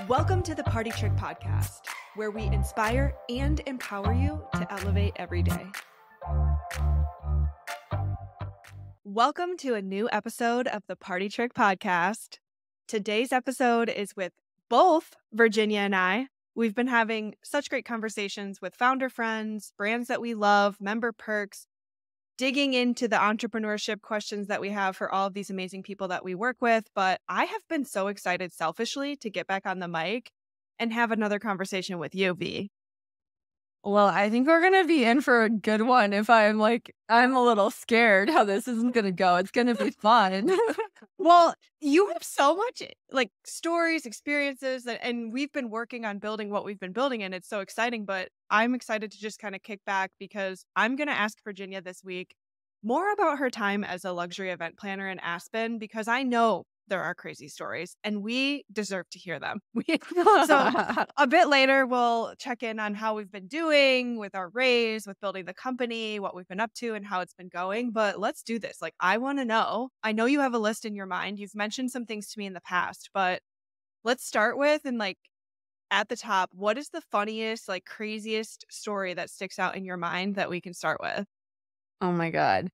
Welcome to the Partytrick podcast, where we inspire and empower you to elevate every day. Welcome to a new episode of the Partytrick podcast. Today's episode is with both Virginia and I. We've been having such great conversations with founder friends, brands that we love, member perks, digging into the entrepreneurship questions that we have for all of these amazing people that we work with. But I have been so excited selfishly to get back on the mic and have another conversation with you, V. Well, I think we're going to be in for a good one. If I'm a little scared how this isn't going to go. It's going to be fun. Well, you have so much stories, experiences, and we've been working on building what we've been building, and it's so exciting. But I'm excited to just kind of kick back because I'm going to ask Virginia this week more about her time as a luxury event planner in Aspen, because I know there are crazy stories and we deserve to hear them. So a bit later, we'll check in on how we've been doing with our raise, with building the company, what we've been up to and how it's been going. But let's do this. I want to know, I know you have a list in your mind. You've mentioned some things to me in the past, but let's start with, and at the top, what is the funniest, craziest story that sticks out in your mind that we can start with? Oh my God.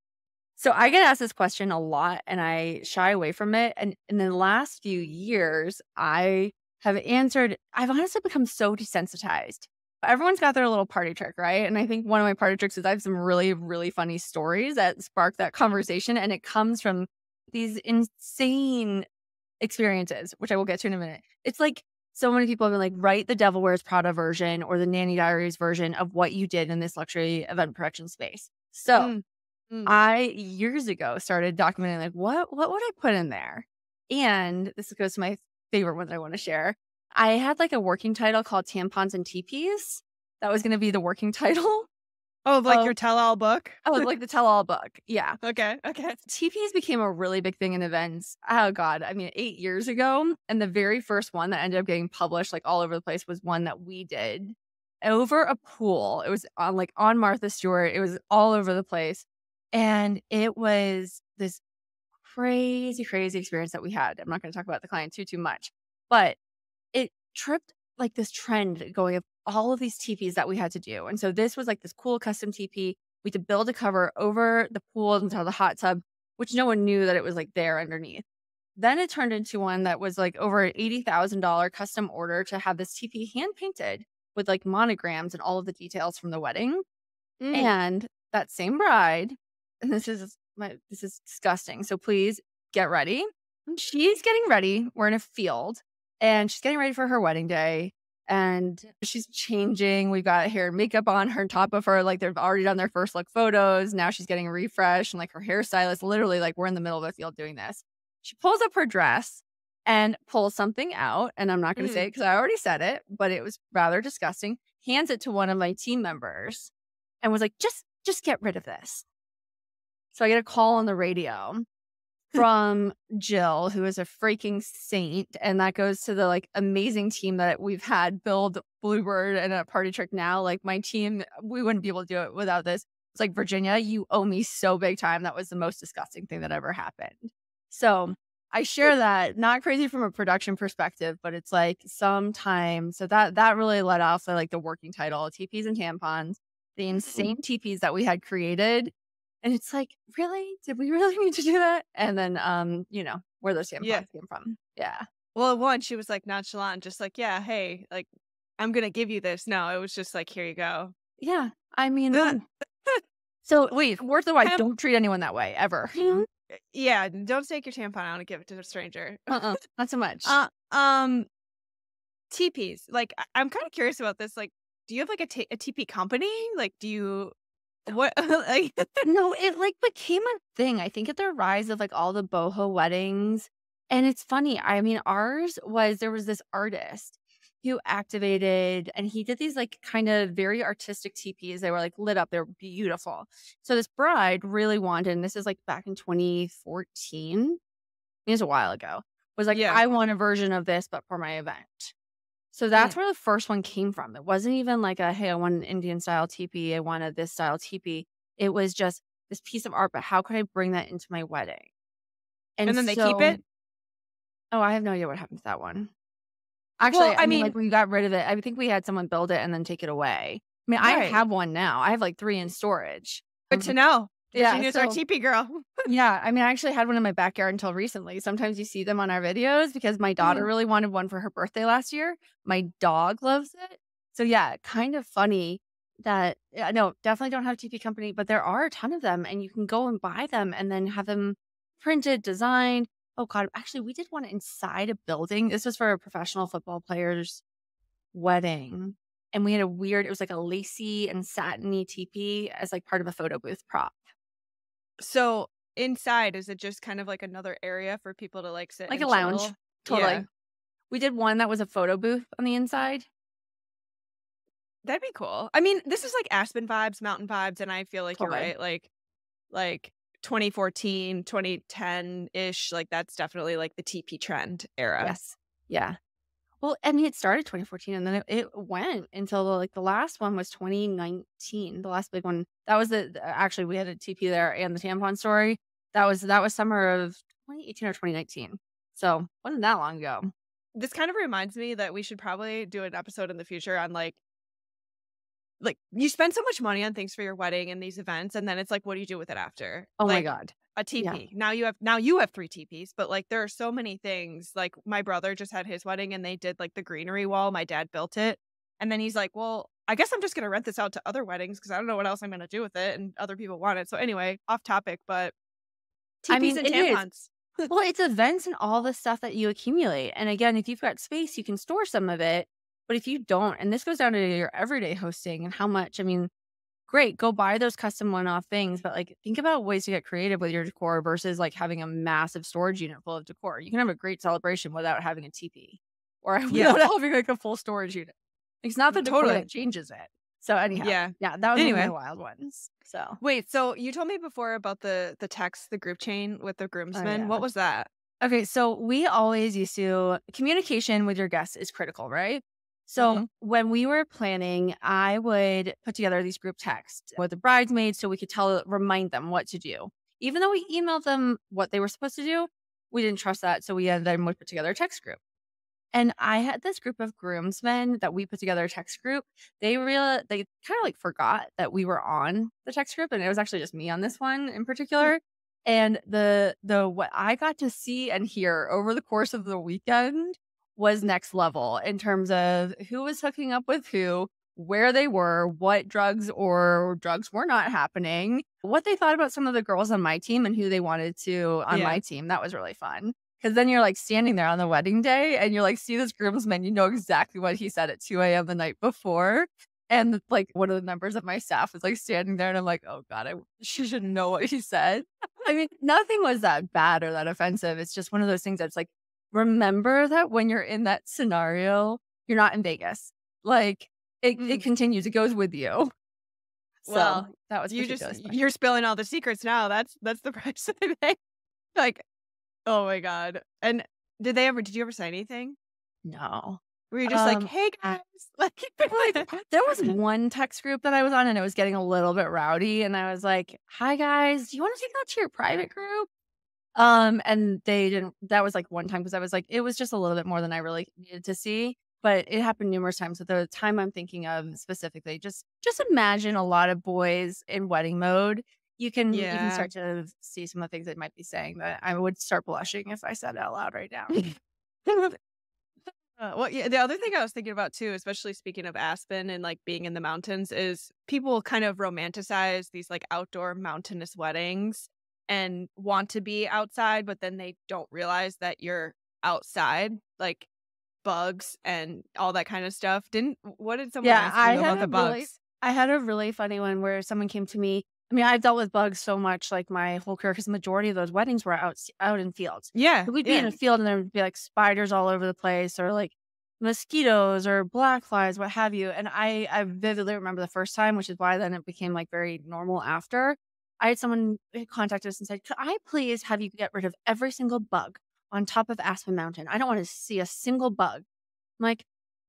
So I get asked this question a lot and I shy away from it. And in the last few years, I have answered, I've honestly become so desensitized. Everyone's got their little party trick, right? And I think one of my party tricks is I have some really, really funny stories that spark that conversation. And it comes from these insane experiences, which I will get to in a minute. It's like so many people have been like, write the Devil Wears Prada version or the Nanny Diaries version of what you did in this luxury event production space. So I years ago started documenting what would I put in there? And this goes to my favorite one that I want to share. I had a working title called Tampons and Teepees. That was going to be the working title. Oh, your tell-all book? Oh, like the tell-all book. Yeah. Okay. Teepees became a really big thing in events. Oh God. 8 years ago. And the very first one that ended up getting published all over the place was one that we did over a pool. It was on Martha Stewart. It was all over the place. And it was this crazy, crazy experience that we had. I'm not going to talk about the client too much, but it tripped this trend going of all of these teepees that we had to do. And so this was this cool custom teepee. We had to build a cover over the pool into the hot tub, which no one knew that it was there underneath. Then it turned into one that was over an $80,000 custom order to have this teepee hand painted with monograms and all of the details from the wedding. And that same bride, and this is disgusting. So please get ready. She's getting ready. We're in a field and she's getting ready for her wedding day and she's changing. We've got hair and makeup on her, top of her. They've already done their first look photos. Now she's getting a refresh and her hairstylist, literally we're in the middle of the field doing this. She pulls up her dress and pulls something out. And I'm not going to say it because I already said it, but it was rather disgusting. Hands it to one of my team members and was just get rid of this. So I get a call on the radio from Jill, who is a freaking saint. And that goes to the amazing team that we've had build Bluebird and a Party Trick now. My team, we wouldn't be able to do it without this. It's Virginia, you owe me so big time. That was the most disgusting thing that ever happened. So I share that, not crazy from a production perspective, but it's sometimes. So that really let off the working title, Teepees and Tampons, the insane teepees that we had created. And it's really? Did we really need to do that? And then, where those tampons came from. Yeah. Well, one, she was nonchalant, just yeah, hey, I'm going to give you this. No, it was just here you go. Yeah. So wait, words of advice, don't treat anyone that way, ever. Yeah. Don't take your tampon out and give it to a stranger. Not so much. Teepees. I'm kind of curious about this. Do you have a teepee company? Do you... What No, it became a thing. I think at the rise of all the boho weddings. And it's funny. Ours was, there was this artist who activated and he did these kind of very artistic teepees. They were lit up. They were beautiful. So this bride really wanted, and this is back in 2014. It was a while ago. Was I want a version of this, but for my event. So that's where the first one came from. It wasn't even hey, I want an Indian style teepee. I wanted this style teepee. It was just this piece of art, but how could I bring that into my wedding? And then they keep it? Oh, I have no idea what happened to that one. Actually, Well, I I mean, mean, like, we got rid of it. I think we had someone build it and then take it away. I mean, I right. have one now. I have, like, 3 in storage. Good to know. Yeah, Virginia's our so teepee girl. yeah, I mean, I actually had one in my backyard until recently. Sometimes you see them on our videos because my daughter Mhm. really wanted one for her birthday last year. My dog loves it. So, yeah, kind of funny that yeah, no, definitely don't have a TP company, but there are a ton of them, and you can go and buy them and then have them printed, designed. Oh god, actually, we did one inside a building. This was for a professional football player's wedding, and we had a weird it was like a lacy and satiny teepee as, like, part of a photo booth prop. So, inside, is it just kind of like another area for people to, like, sit Like a and lounge, chill? Yeah. totally. We did one that was a photo booth on the inside. That'd be cool. I mean, this is like Aspen vibes, mountain vibes, and I feel like you're Totally. right. Like 2014, 2010-ish, like that's definitely like the TP trend era. Yes. Yeah. Well, I mean, it started 2014 and then it went until like the last one was 2019, the last big one. That was actually we had a TP there and the tampon story. That was summer of 2018 or 2019. So wasn't that long ago. This kind of reminds me that we should probably do an episode in the future on like you spend so much money on things for your wedding and these events, and then it's like, what do you do with it after? Oh my Like God. a Yeah. TP. Now you have 3 TPs, but like there are so many things. Like my brother just had his wedding and they did like the greenery wall. My dad built it. And then he's like, well, I guess I'm just gonna rent this out to other weddings because I don't know what else I'm gonna do with it. And other people want it. So anyway, off topic, but I TPs mean, and it is. tampons. Well, it's events and all the stuff that you accumulate. And again, if you've got space, you can store some of it. But if you don't, and this goes down to your everyday hosting and how much, I mean, great, go buy those custom one-off things, but, like, think about ways to get creative with your decor versus, like, having a massive storage unit full of decor. You can have a great celebration without having a teepee or Yeah, without having, like, a full storage unit. It's not the decor totally. that changes it. So, anyhow, Yeah. yeah, that was one of my Anyway, wild ones. So, wait, so you told me before about the text, the group chain with the oh, groomsmen. What yeah. was that? Okay, so we always used to communication with your guests is critical, right? So Mhm. when we were planning, I would put together these group texts with the bridesmaids so we could remind them what to do. Even though we emailed them what they were supposed to do, we didn't trust that. So we then would put together a text group. And I had this group of groomsmen that we put together a text group. They kind of like forgot that we were on the text group, and it was actually just me on this one in particular. And the what I got to see and hear over the course of the weekend was next level in terms of who was hooking up with who, where they were, what drugs or drugs were not happening, what they thought about some of the girls on my team and who they wanted to on Yeah. my team. That was really fun. 'Cause then you're, like, standing there on the wedding day, and you're like, see this groomsman, you know exactly what he said at 2 AM the night before, and, like, one of the members of my staff is, like, standing there, and I'm like, "Oh god, she should know what he said." I mean, nothing was that bad or that offensive, it's just one of those things that's, like, remember that when you're in that scenario, you're not in Vegas. Like, it Mm. continues, it goes with you. So, Well, that was particularly fun. you're spilling all the secrets now. That's the price I pay. Like, oh my god. And did you ever say anything? No. Were you just like, Um "Hey, guys," like Like, there was one text group that I was on, and it was getting a little bit rowdy, and I was like, "Hi, guys. Do you wanna take that to your private group?" And they didn't that was, like, one time because I was like it was just a little bit more than I really needed to see, but it happened numerous times. At the time I'm thinking of specifically, just imagine a lot of boys in wedding mode. You can Yeah. start to see some of the things they might be saying that I would start blushing if I said it out loud right now. Well, yeah, the other thing I was thinking about too, especially speaking of Aspen and, like, being in the mountains, is people kind of romanticize these, like, outdoor mountainous weddings and want to be outside, but then they don't realize that you're outside, like, bugs and all that kind of stuff. Didn't what did someone Yeah, ask you about the bugs? I had a really funny one where someone came to me. I mean, I've dealt with bugs so much, like, my whole career because the majority of those weddings were out in fields. Yeah, So we'd be in yeah. a field, and there would be, like, spiders all over the place or, like, mosquitoes or black flies, what have you, and I vividly remember the first time, which is why then it became, like, very normal after. I had someone contact us and said, "Could I please have you get rid of every single bug on top of Aspen Mountain? I don't wanna see a single bug." I'm like,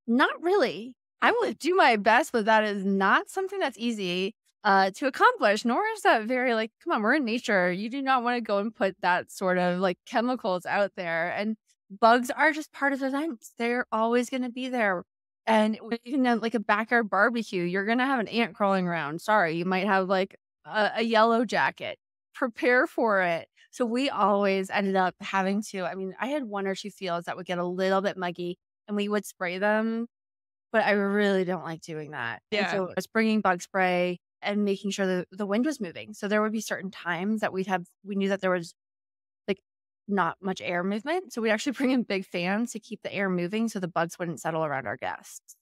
"Not really. I will do my best, but that is not something that's easy, to accomplish, nor is that very, like, come on, we're in nature. You do not wanna go and put that sort of, like, chemicals out there." And Bugs are just part of events. They're always gonna be there. And even at, like, a backyard barbecue, you're gonna have an ant crawling around. Sorry, you might have, like, a yellow jacket. Prepare for it. So we always ended up having to I mean, I had 1 or 2 fields that would get a little bit muggy, and we would spray them, but I really don't like doing that. And Yeah. so I was bringing bug spray and making sure that the wind was moving. So there would be certain times that we knew that there was, like, not much air movement, so we actually bring in big fans to keep the air moving so the bugs wouldn't settle around our guests.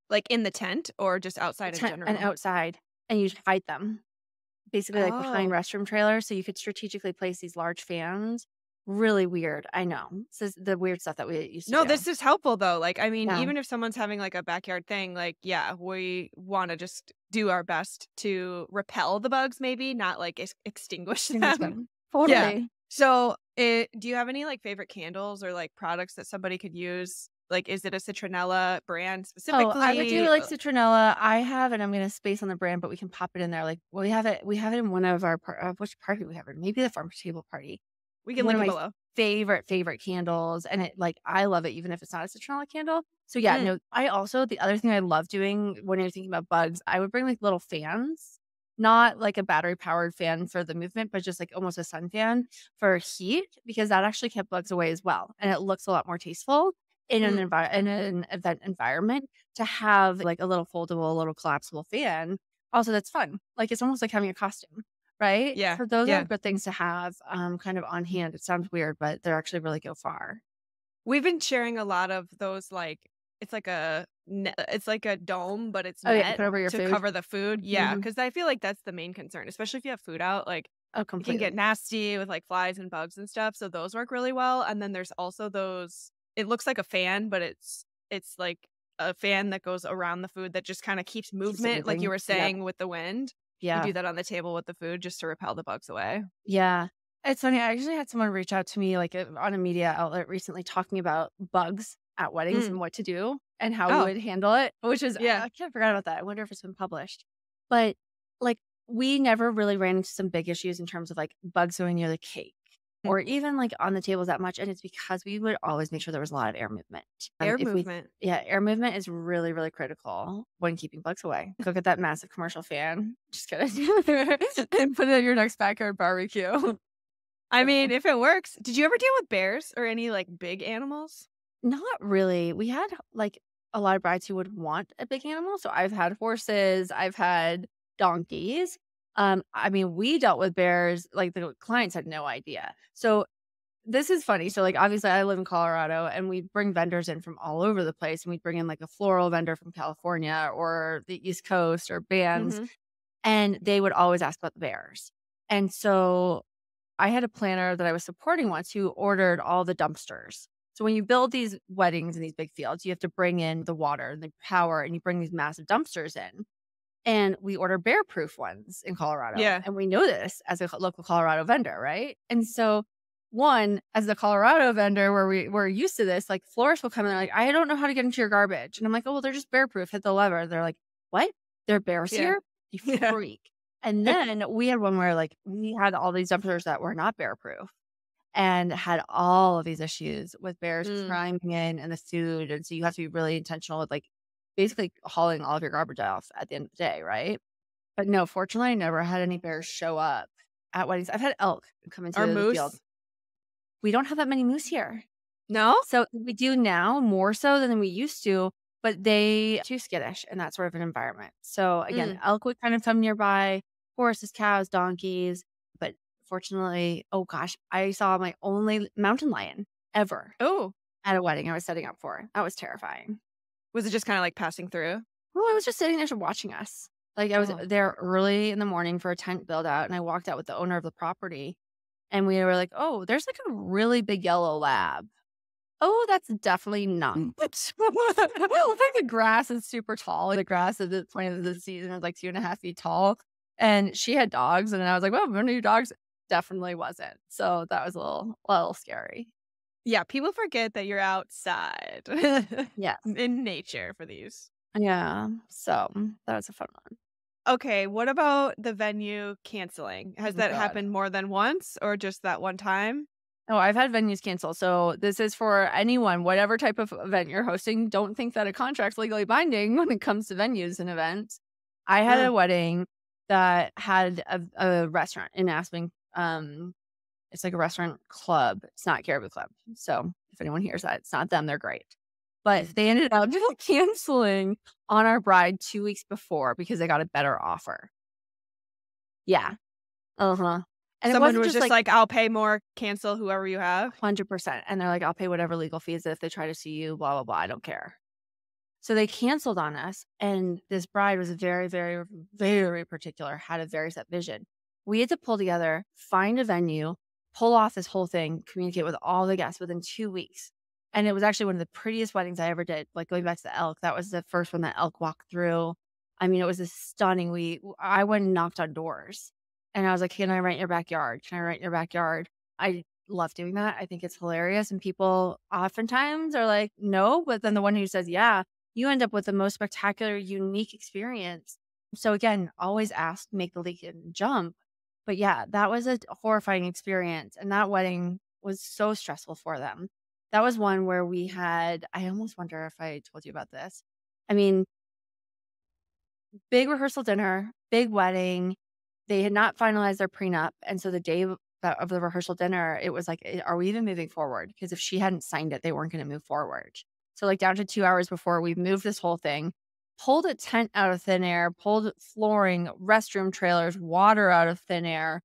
Like in the tent or just The outside in tent and general? outside, and you'd hide them, basically, like, behind Oh. restroom trailers, so you could strategically place these large fans. Really weird, I know. This is the weird stuff that we used to No, do. this is helpful though. Like, I mean, Yeah. even if someone's having like a backyard thing, like, yeah, we want to just do our best to repel the bugs, maybe not like extinguish I think that's them. good. Yeah. Totally. So, do you have any like favorite candles or like products that somebody could use? Like, is it a citronella brand Oh, I would do, specifically? like, citronella. I have and I'm gonna space on the brand, but we can pop it in there, like, well, we have it in one of our which party we have it? Maybe the farmer's table party. We can One of link it my below. favorite candles, and I love it even if it's not a citronella candle. So, yeah, Mm, no, I also the other thing I love doing when you're thinking about bugs, I would bring, like, little fans, not like a battery-powered fan for the movement, but just, like, almost a sun fan for heat because that actually kept bugs away as well, and it looks a lot more tasteful mm. in an event environment to have, like, a little foldable, little collapsible fan. Also, that's fun. Like, it's almost like having a costume. Right? Yeah. So those are Yeah. good things to have, kind of on hand. It sounds weird, but they're actually really go far. We've been sharing a lot of those, like it's like a dome, but it's Oh, yeah, net put over your to food. cover the food. Yeah, Mhm. because I feel like that's the main concern, especially if you have food out, like, Oh, it can get completely. nasty with, like, flies and bugs and stuff, so those work really well, and then there's also those it looks like a fan, but it's like a fan that goes around the food that just kinda keeps Keeps it movement, like you moving. were Yep. saying with the wind. We Yeah. do that on the table with the food just to repel the bugs away. Yeah. It's funny, I actually had someone reach out to me, like, on a media outlet recently talking about bugs at weddings Mm. and what to do and how we Oh, would handle it, which is yeah. I kinda forgot about that. I wonder if it's been published. But, like, we never really ran into some big issues in terms of, like, bugs going near the cake Mm. or even, like, on the tables that much, and it's because we would always make sure there was a lot of air movement. Air If we movement. Yeah, air movement is really, really critical when keeping bugs away. Go get that massive commercial fan. Just kidding. And put it at your next backyard barbecue. I mean, if it works. Did you ever deal with bears or any, like, big animals? Not really. We had, like, a lot of brides who would want a big animal, so I've had horses, I've had donkeys. I mean, we dealt with bears, like, the clients had no idea. So, this is funny. So, like, obviously, I live in Colorado, and we bring vendors in from all over the place, and we bring in, like, a floral vendor from California or the East Coast or bands, Mhm. and they would always ask about the bears. And so I had a planner that I was supporting once who ordered all the dumpsters. So when you build these weddings in these big fields, you have to bring in the water and the power, and you bring these massive dumpsters in. And we order bear proof ones in Colorado. Yeah. And we know this as a local Colorado vendor, right? And so, one, as the Colorado vendor, where we're used to this, like florists will come in, they're like, I don't know how to get into your garbage. And I'm like, oh, well, they're just bear proof. Hit the lever. They're like, what? There are bears Yeah. here? You Yeah. freak. And then we had one where, like, we had all these dumpsters that were not bear proof and had all of these issues with bears Mm. climbing in and the food. And so you have to be really intentional with, like, basically hauling all of your garbage off at the end of the day, right? But no, fortunately, I never had any bears show up at weddings. I've had elk come into Or the field. moose? We don't have that many moose here. No? So we do now more so than we used to, but they too skittish in that sort of an environment. So again, Mm. elk would kind of come nearby, horses, cows, donkeys. But fortunately, oh gosh, I saw my only mountain lion ever Oh, at a wedding I was setting up for. That was terrifying. was it just kinda, like, passing through? Well, I was just sitting there watching us. Like, I was Oh. there early in the morning for a tent build out, and I walked out with the owner of the property, and we were like, "Oh, there's, like, a really big yellow lab." "Oh, that's definitely not." Well, like, the grass is super tall. The grass at the point of the season is, like, 2.5 feet tall, and she had dogs, and I was like, "Well, one of your dogs." Definitely wasn't. So, that was a little scary. Yeah, people forget that you're outside Yes. in nature for these. Yeah. So, that was a fun one. Okay, what about the venue canceling? Has Oh that god. happened more than once or just that one time? Oh, I've had venues cancel. So this is for anyone, whatever type of event you're hosting. Don't think that a contract's legally binding when it comes to venues and events. I had Mm. a wedding that had a restaurant in Aspen. It's like a restaurant club. It's not Caribou Club. So if anyone hears that, it's not them. They're great. But they ended up canceling on our bride 2 weeks before because they got a better offer. Yeah. Uh-huh. And it Someone wasn't was just just like like, "I'll pay more, cancel whoever you have." 100%. And they're like, I'll pay whatever legal fees if they try to sue you, blah, blah, blah. I don't care. So they canceled on us. And this bride was very, very, very particular, had a very set vision. We had to pull together, find a venue, pull off this whole thing, communicate with all the guests within 2 weeks. And it was actually one of the prettiest weddings I ever did. Like going back to the elk, that was the first one that elk walked through. I mean, it was a stunning. I went and knocked on doors and I was like, can I rent your backyard? Can I rent your backyard? I love doing that. I think it's hilarious. And people oftentimes are like, no, but then the one who says, yeah, you end up with the most spectacular, unique experience. So again, always ask, make the leap and jump. But yeah, that was a horrifying experience. And that wedding was so stressful for them. That was one where we had, I almost wonder if I told you about this. I mean, big rehearsal dinner, big wedding. They had not finalized their prenup. And so the day of the rehearsal dinner, it was like, are we even moving forward? Because if she hadn't signed it, they weren't going to move forward. So like down to 2 hours before we moved this whole thing, pulled a tent out of thin air, pulled flooring, restroom trailers, water out of thin air.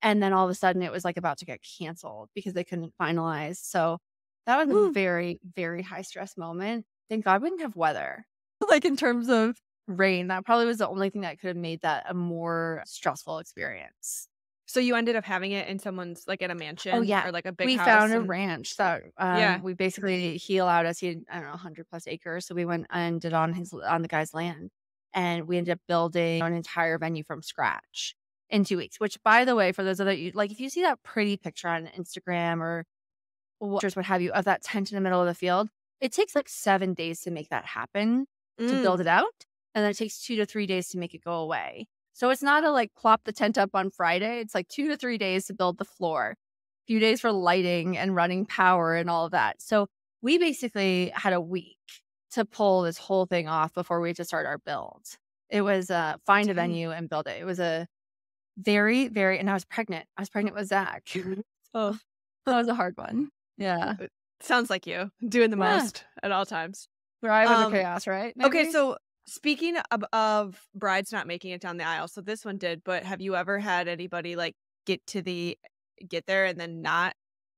And then all of a sudden it was like about to get canceled because they couldn't finalize. So that was a Woo. very, very high stress moment. Thank God we didn't have weather. Like in terms of rain, that probably was the only thing that could have made that a more stressful experience. So you ended up having it in someone's like, in a Oh, mansion yeah. or like a big We house found a and ranch that, yeah. we basically he allowed us, he had, I don't know, 100 plus acres, so we went and did on the guy's land, and we ended up building an entire venue from scratch in 2 weeks, which, by the way, for those of you like, if you see that pretty picture on Instagram or pictures, what have you, of that tent in the middle of the field, it takes, like, 7 days to make that happen, to build Mm. it out, and then it takes 2 to 3 days to make it go away. So it's not a, like, plop the tent up on Friday, it's, like, 2 to 3 days to build the floor, a few days for lighting and running power and all of that. So we basically had a week to pull this whole thing off before we had to start our build. It was, find a Dang. venue and build it. It was a very, very and I was pregnant. I was pregnant with Zach. So that was a hard one. Yeah. It sounds like you doing the Yeah. most at all times. Thrive under Um, chaos, right? okay, Maybe? so speaking of brides not making it down the aisle, so this one did, but have you ever had anybody like get there and then not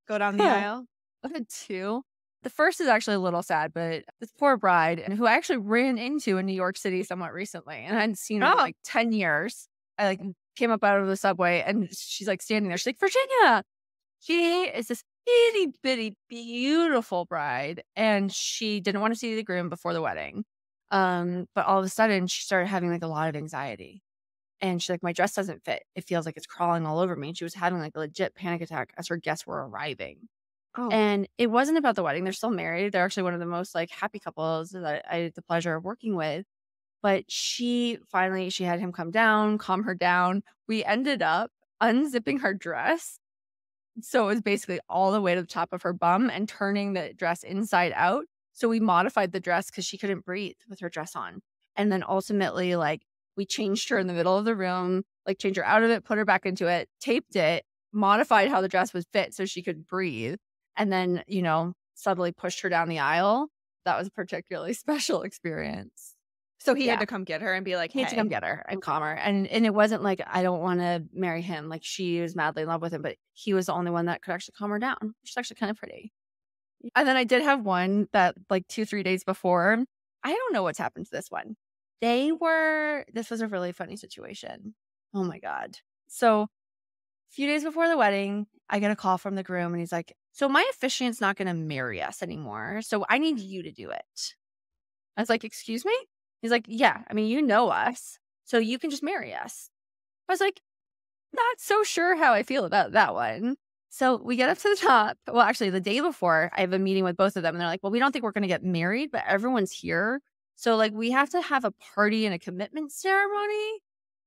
go down the I've aisle? had 2. The first is actually a little sad, but this poor bride and who I actually ran into in New York City somewhat recently, and I hadn't seen her in, Oh, like, 10 years. I, like, came up out of the subway, and she's, like, standing there. She's like, "Virginia!" She is this itty bitty, beautiful bride, and she didn't wanna see the groom before the wedding. But all of a sudden, she started having, like, a lot of anxiety. And she's like, "My dress doesn't fit. It feels like it's crawling all over me." And she was having, like, a legit panic attack as her guests were arriving. oh, And it wasn't about the wedding. They're still married. They're actually one of the most, like, happy couples that I had the pleasure of working with. But she had him come down, calm her down. We ended up unzipping her dress, so it was basically all the way to the top of her bum and turning the dress inside out. So we modified the dress because she couldn't breathe with her dress on. And then ultimately, like, we changed her in the middle of the room, like, changed her out of it, put her back into it, taped it, modified how the dress was fit so she could breathe, and then, subtly pushed her down the aisle. That was a particularly special experience. so he had Yeah. to come get her and be like, He had to come "Hey." get her and calm her, and it wasn't like, I don't wanna marry him, like, she was madly in love with him, but he was the only one that could actually calm her down, which is actually kinda pretty. And then I did have one that, like, 2, 3 days before, I don't know what's happened to this one. This was a really funny situation. Oh my god. So, a few days before the wedding, I get a call from the groom, and he's like, "So my officiant's not gonna marry us anymore, so I need you to do it." I was like, "Excuse me?" He's like, "Yeah, I mean, you know us, so you can just marry us." I was like, "Not so sure how I feel about that one." So we get up to the top. Well, actually, the day before, I have a meeting with both of them, and they're like, "Well, we don't think we're gonna get married, but everyone's here. So, like, we have to have a party and a commitment ceremony."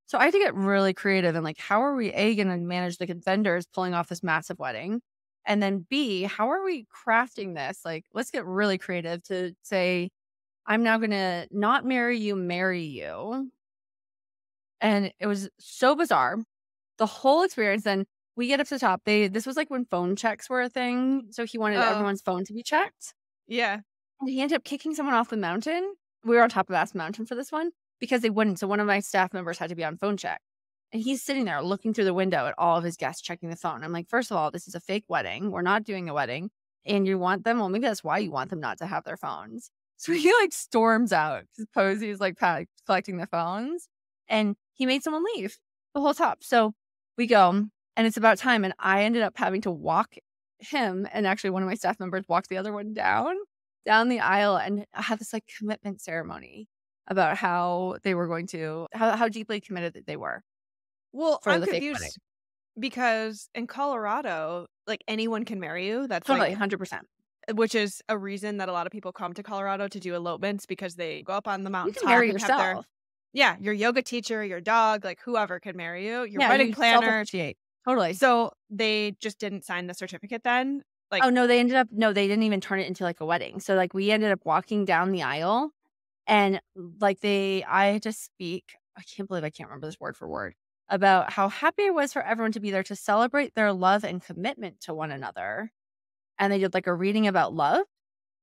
So I had to get really creative and, like, how are we, A, gonna manage the vendors pulling off this massive wedding? And then B, how are we crafting this? Like, let's get really creative to say, I'm now going to not marry you. And it was so bizarre. The whole experience. Then we get up to the top. This was like when phone checks were a thing. So he wanted Oh, everyone's phone to be checked. yeah. And he ended up kicking someone off the mountain. We were on top of Ass Mountain for this one because they wouldn't. So one of my staff members had to be on phone check. And he's sitting there looking through the window at all of his guests checking the phone. I'm like, first of all, this is a fake wedding. We're not doing a wedding. And you want them, well, maybe that's why you want them not to have their phones. So he like storms out. Suppose he's like collecting the phones. And he made someone leave the whole top. So we go, and it's about time. And I ended up having to walk him, and actually one of my staff members walked the other one down the aisle, and I had this like commitment ceremony about how they were going to, how deeply committed that they were Well, for I'm the fake wedding. confused because in Colorado, like, anyone can marry you. That's, Totally, like, 100%. which is a reason that a lot of people come to Colorado to do elopements because they go up on the You can mountaintop marry and have their, yourself. yeah, your yoga teacher, your dog, like, whoever can marry you, your Yeah, wedding you planner. self-officiate. Totally. So they just didn't sign the certificate then? Like, Oh, no, they didn't even turn it into, like, a wedding. So, like, we ended up walking down the aisle, and, like, I had to speak, I can't believe I can't remember this word for word, about how happy I was for everyone to be there to celebrate their love and commitment to one another. And they did, like, a reading about love,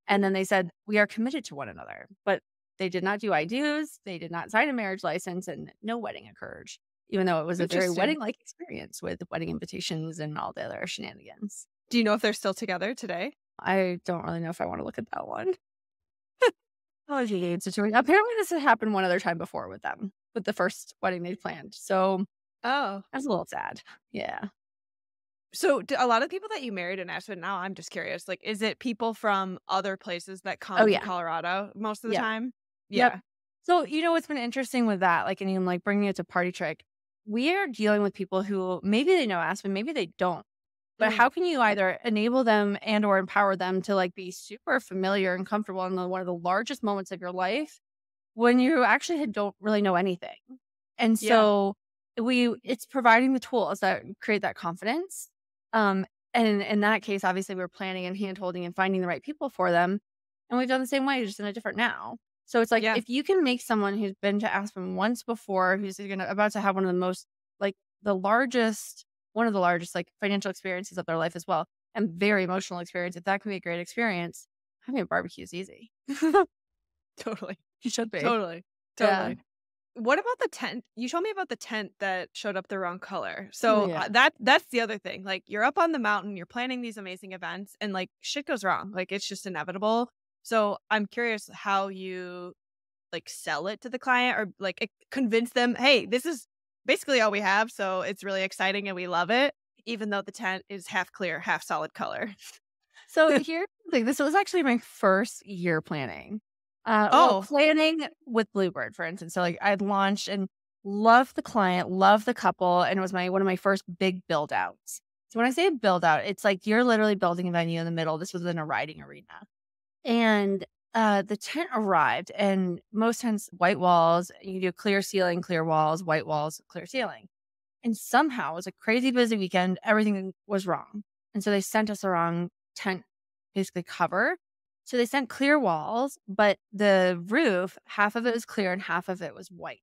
and then they said, "We are committed to one another." But they did not do I do's, they did not sign a marriage license, and no wedding occurred, even though it was a very interesting. wedding-like experience with wedding invitations and all the other shenanigans. Do you know if they're still together today? I don't really know if I wanna look at that one. Oh, it's a weird situation. Apparently, this had happened one other time before with them, with the first wedding they planned. So, Oh. that's a little sad. Yeah. So, do a lot of people that you married in Aspen now, I'm just curious, like, is it people from other places that Oh, come to yeah. Colorado most of the Yep. time? Yep. Yeah. So, what's been interesting with that, like, and even, like, bringing it to Partytrick, we are dealing with people who maybe they know Aspen, maybe they don't. But Mm. how can you either enable them and or empower them to, like, be super familiar and comfortable in one of the largest moments of your life when you actually don't really know anything? And Yeah. so it's providing the tools that create that confidence. Um, and in that case, obviously, we're planning and hand holding and finding the right people for them. And we've done the same way, just in a different now. So it's like Yeah. if you can make someone who's been to Aspen once before, who's about to have one of the most like the largest, one of the largest like financial experiences of their life as well, and very emotional experience, if that can be a great experience, having a barbecue is easy. Totally. You should be. Totally. Yeah. Totally. What about the tent? You told me about the tent that showed up the wrong color. Oh, So, yeah. that's the other thing. Like, you're up on the mountain, you're planning these amazing events, and, like, shit goes wrong. Like, it's just inevitable. So, I'm curious how you, like, sell it to the client or, like, convince them, "Hey, this is basically all we have, so it's really exciting and we love it," even though the tent is half clear, half solid color. So here's the thing, this was actually my first year planning. Oh, Planning with Bluebird, for instance. So, like, I'd launched and loved the client, loved the couple, and it was one of my first big build outs. So when I say build out, it's like you're literally building a venue in the middle. This was in a riding arena. And the tent arrived, and most tents, white walls, you do clear ceiling, clear walls, white walls, clear ceiling. And somehow it was a crazy busy weekend. Everything was wrong. And so they sent us the wrong tent, basically cover. So they sent clear walls, but the roof, half of it was clear and half of it was white.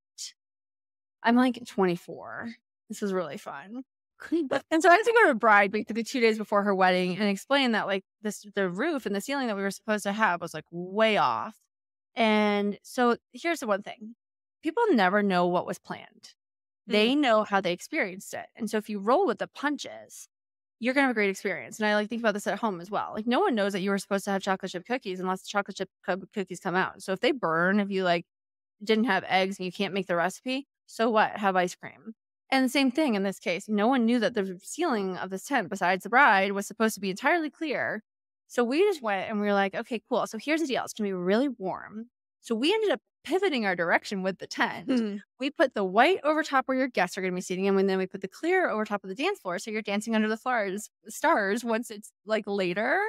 I'm like 24. This is really fun. And so I had to go to a bride basically 2 days before her wedding and explain that like the roof and the ceiling that we were supposed to have was like way off. And so here's the one thing. People never know what was planned. mm, They know how they experienced it. And so if you roll with the punches, you're gonna have a great experience. And I like think about this at home as well. Like no one knows that you were supposed to have chocolate chip cookies unless the chocolate chip cookies come out. So if they burn, if you like didn't have eggs and you can't make the recipe, so what? Have ice cream. And the same thing in this case. No one knew that the ceiling of this tent, besides the bride, was supposed to be entirely clear. So we just went and we were like, okay, cool. So here's the deal. It's gonna be really warm. So we ended up pivoting our direction with the tent. mhm, We put the white over top where your guests are going to be sitting, and then we put the clear over top of the dance floor, so you're dancing under the stars once it's like later.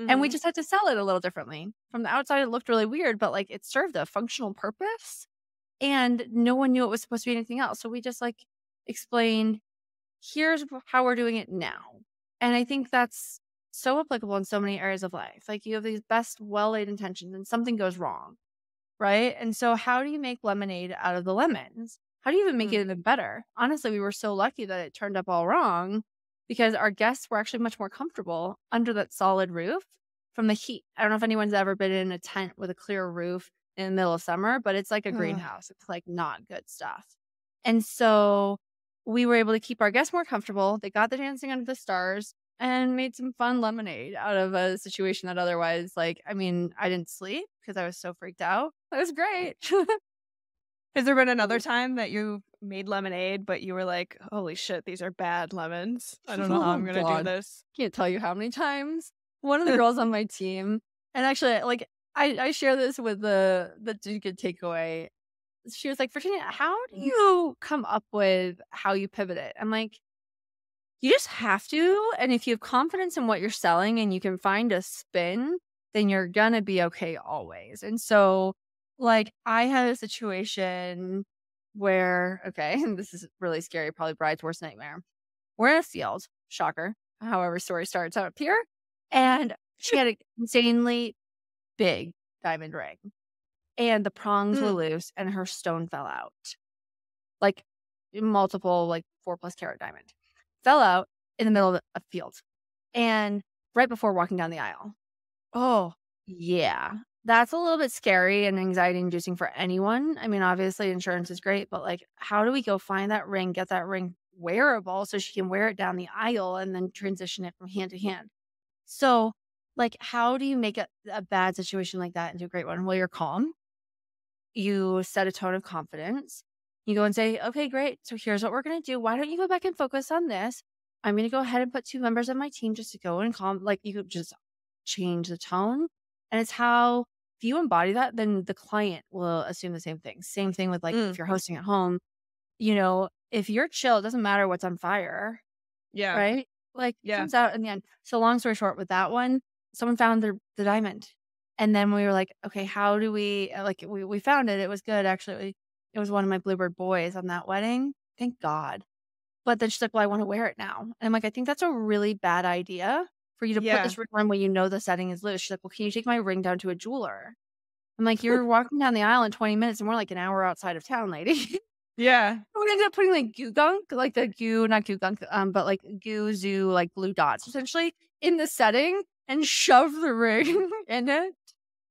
And we mhm. just had to sell it a little differently. From the outside, it looked really weird, but like it served a functional purpose, and no one knew it was supposed to be anything else. So we just like explained, here's how we're doing it now. And I think that's so applicable in so many areas of life. Like you have these best, well laid intentions and something goes wrong, right? And so, how do you make lemonade out of the lemons? How do you even make it Mm. even better? Honestly, we were so lucky that it turned up all wrong because our guests were actually much more comfortable under that solid roof from the heat. I don't know if anyone's ever been in a tent with a clear roof in the middle of summer, but it's like a Ugh. greenhouse. It's like not good stuff. And so we were able to keep our guests more comfortable. They got the dancing under the stars and made some fun lemonade out of a situation that otherwise, like, I mean, I didn't sleep because I was so freaked out. It was great. Has there been another time that you made lemonade, but you were like, "Holy shit, these are bad lemons. I don't know how Oh I'm gonna do god. this." Can't tell you how many times. One of the girls on my team, and actually, like, I share this with the good takeaway. She was like, "Virginia, how do you come up with how you pivot it?" I'm like, "You just have to, and if you have confidence in what you're selling and you can find a spin, then you're gonna be okay always." And so, like, I had a situation where okay, and this is really scary, probably bride's worst nightmare. We're in a field, shocker, however story starts out here, and she had an insanely big diamond ring, and the prongs were Mm. loose, and her stone fell out. Like, multiple, like, 4 plus carat diamond. Fell out in the middle of a field, and right before walking down the aisle. Oh, Yeah. That's a little bit scary and anxiety inducing for anyone. I mean, obviously, insurance is great, but, like, how do we go find that ring, get that ring wearable so she can wear it down the aisle and then transition it from hand to hand? So, like, how do you make a bad situation like that into a great one? Well, you're calm. You set a tone of confidence. You go and say, okay, great. So here's what we're going to do. Why don't you go back and focus on this? I'm going to go ahead and put 2 members of my team just to go and calm. Like you could just change the tone. And it's how, if you embody that, then the client will assume the same thing. Same thing with like if mm. you're hosting at home, you know, if you're chill, it doesn't matter what's on fire, Yeah, right? Like, it yeah. comes out in the end. So long story short, with that one, someone found the diamond. And then we were like, "Okay, how do we" like, we found it, it was good, actually. It was one of my Bluebird boys on that wedding, thank God. But then she's like, "Well, I wanna wear it now." And I'm like, "I think that's a really bad idea for you to put Yeah. this ring on when you know the setting is loose." She's like, "Well, can you take my ring down to a jeweler?" I'm like, "You're walking down the aisle in 20 minutes, and we're, like, an hour outside of town, lady." Yeah. We ended up putting, like, goo gunk, like the goo not goo gunk, but, like, goo zoo, like, blue dots, essentially, in the setting and shove the ring in it.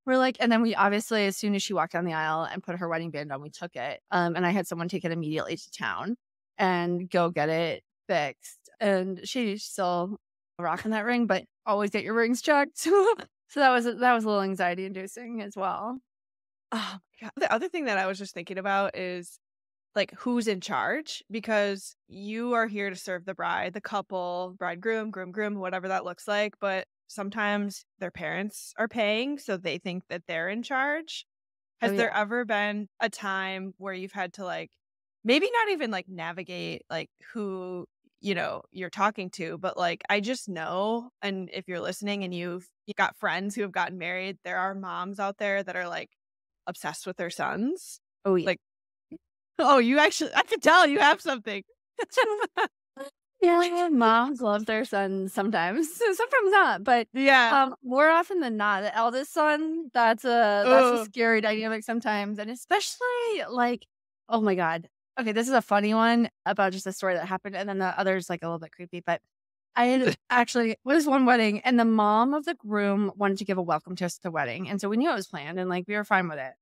We're like and then we obviously, as soon as she walked down the aisle and put her wedding band on, we took it, and I had someone take it immediately to town and go get it fixed, and she's still rocking that ring, but always get your rings checked. So that was a little anxiety inducing as well. Oh my god. The other thing that I was just thinking about is, like, who's in charge? Because you are here to serve the bride, the couple, bridegroom, groom, whatever that looks like, but sometimes their parents are paying, so they think that they're in charge. Oh, Has there yeah. ever been a time where you've had to, like, maybe not even, like, navigate, like, who, you're talking to, but, like, I just know, and if you're listening and you got friends who have gotten married, there are moms out there that are, like, obsessed with their sons. Oh, yeah. Like, oh, you actually I can tell you have something. Yeah, moms love their sons sometimes, sometimes not, but, Yeah. more often than not, the eldest son, that's a Ugh. scary dynamic sometimes, and especially, like oh my god. Okay, this is a funny one about just a story that happened, and then the other's, like, a little bit creepy, but I had actually was one wedding, and the mom of the groom wanted to give a welcome toast at the wedding, and so we knew it was planned, and, like, we were fine with it.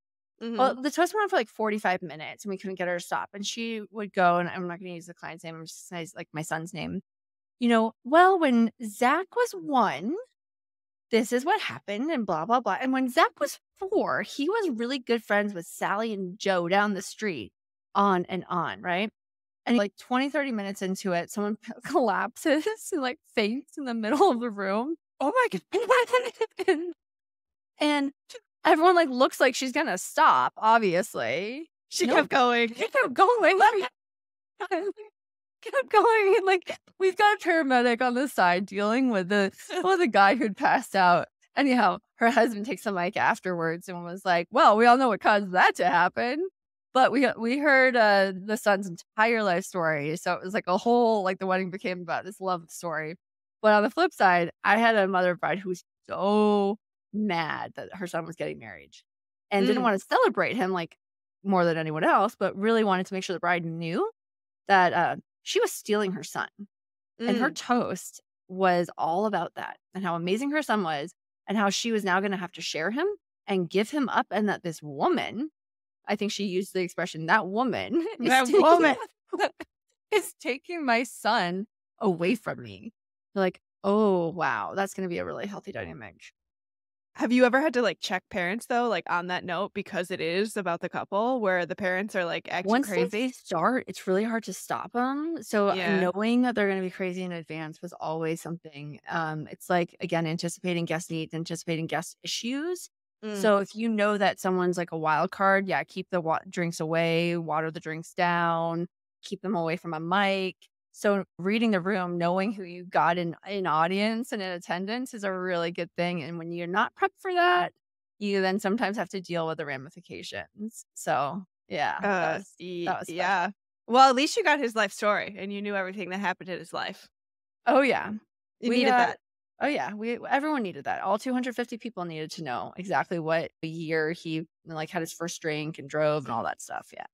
Well, Mhm. the toast went on for, like, 45 minutes, and we couldn't get her to stop, and she would go and I'm not gonna use the client's name, I'm just gonna use, like, my son's name. "Well, when Zach was 1, this is what happened and blah, blah, blah, and when Zach was 4, he was really good friends with Sally and Joe down the street." On and on, right? And, like, 20, 30 minutes into it, someone collapses and, like, faints in the middle of the room. Oh my god. And everyone, like, looks like she's gonna stop, obviously. She Nope. kept going. She kept going. Kept going, and, like, we've got a paramedic on the side dealing with the guy who'd passed out. Anyhow, her husband takes the mic afterwards and was like, "Well, we all know what caused that to happen." But we heard, the son's entire life story, so it was like a whole like, the wedding became about this love story. But on the flip side, I had a mother of bride who was so mad that her son was getting married and didn't Mm, want to celebrate him like more than anyone else, but really wanted to make sure the bride knew that she was stealing her son. And her mm. toast was all about that and how amazing her son was and how she was now going to have to share him and give him up. And that this woman, I think she used the expression, that woman is That woman. is taking my son away from me. Like, oh, wow, that's going to be a really healthy dynamic. Have you ever had to, like, check parents, though, like, on that note because it is about the couple where the parents are, like, acting Once they crazy? start, it's really hard to stop them. So Yeah. knowing that they're going to be crazy in advance was always something. It's like, again, anticipating guest needs, anticipating guest issues. Mm. So if you know that someone's like a wild card, yeah, keep the drinks away, water the drinks down, keep them away from a mic. So reading the room, knowing who you got in audience and in attendance is a really good thing. And when you're not prepped for that, you then sometimes have to deal with the ramifications. So yeah, that was special. Yeah. Well, at least you got his life story and you knew everything that happened in his life. Oh, yeah. You We needed had that. oh, yeah, we everyone needed that. All 250 people needed to know exactly what year he, like, had his first drink and drove and all that stuff, yeah.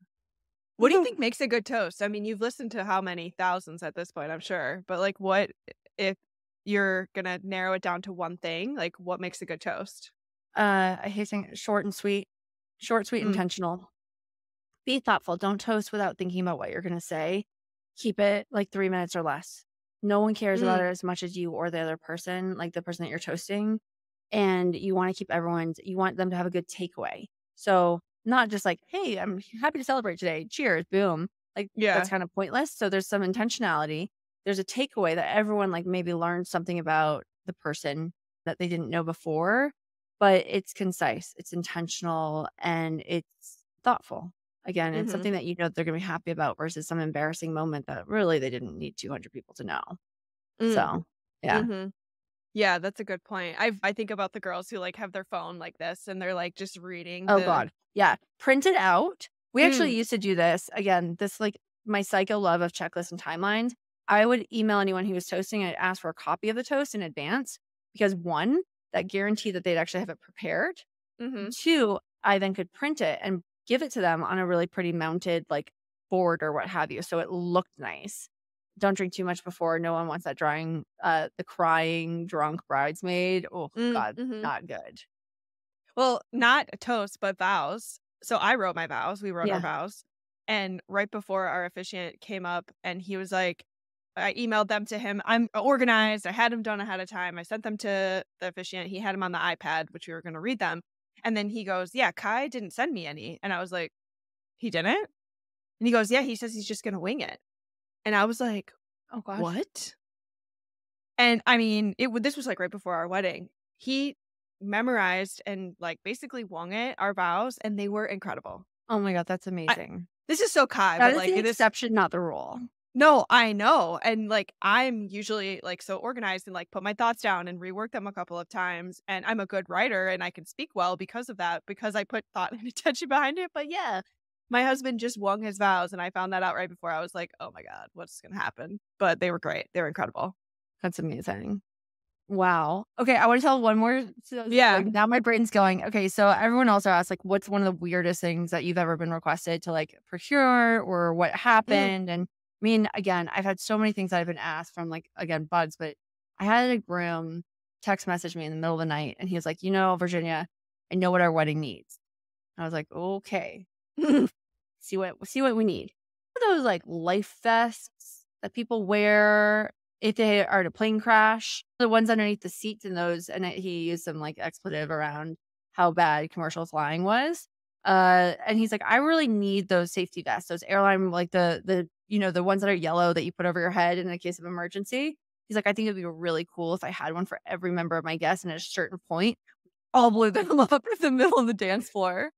What do you think makes a good toast? I mean, you've listened to how many thousands at this point, I'm sure, but, like, what if you're gonna narrow it down to one thing, like, what makes a good toast? I hate saying it, short and sweet. Short, sweet, Mm, intentional. Be thoughtful. Don't toast without thinking about what you're gonna say. Keep it, like, 3 minutes or less. No one cares about it mm, as much as you or the other person, like, the person that you're toasting, and you wanna keep everyone's you want them to have a good takeaway. So, not just like, "Hey, I'm happy to celebrate today. Cheers." Boom. Like, that's yeah, kinda pointless. So, there's some intentionality. There's a takeaway that everyone, like, maybe learned something about the person that they didn't know before, but it's concise, it's intentional, and it's thoughtful. Again, it's mhm, something that you know they're gonna be happy about versus some embarrassing moment that really they didn't need 200 people to know. mm, So, yeah. mhm. Yeah, that's a good point. I think about the girls who, like, have their phone like this and they're, like, just reading Oh the god. Yeah. Print it out. We actually mm, used to do this. Again, this, like, my psycho love of checklists and timelines. I would email anyone who was toasting and ask for a copy of the toast in advance because 1, that guaranteed that they'd actually have it prepared. mhm. 2, I then could print it and give it to them on a really pretty mounted, like, board or what have you, so it looked nice. Don't drink too much before, no one wants that the crying drunk bridesmaid. Oh Mm, god, mhm. not good. Well, not a toast, but vows. So I wrote my vows, we wrote our Yeah. vows, and right before our officiant came up and he was like I emailed them to him. I'm organized, I had them done ahead of time, I sent them to the officiant, he had them on the iPad, which we were gonna read them, and then he goes, "Yeah, Kai didn't send me any," and I was like, "He didn't?" And he goes, "Yeah, he says he's just gonna wing it." And I was like, Oh god. "What?" And I mean, this was, like, right before our wedding. He memorized and, like, basically wung it, our vows, and they were incredible. Oh my god, that's I amazing. this is so Kai, That but, is like, the it is exception, not the rule. no, I know, and, like, I'm usually, like, so organized and, like, put my thoughts down and rework them a couple of times, and I'm a good writer and I can speak well because of that, because I put thought and attention behind it, but yeah, my husband just wung his vows, and I found that out right before. I was like, "Oh my god, what's gonna happen?" But they were great. They were incredible. That's amazing. Wow. Okay, I wanna tell one more so Yeah. like, now my brain's going, okay, so everyone also asked, like, what's one of the weirdest things that you've ever been requested to, like, procure or what Mm, happened? And, I mean, again, I've had so many things that I've been asked from, like, again, buds, but I had a groom text message me in the middle of the night, and he was like, "You know, Virginia, I know what our wedding needs." I was like, "Okay, see what we need." Those, like, life vests that people wear if they are in a plane crash, the ones underneath the seats and those and he used some, like, expletive around how bad commercial flying was. And he's like, "I really need those safety vests, those airline like, the ones that are yellow that you put over your head in a case of emergency." He's like, "I think it'd be really cool if I had one for every member of my guests, and at a certain point, all blew them up in the middle of the dance floor."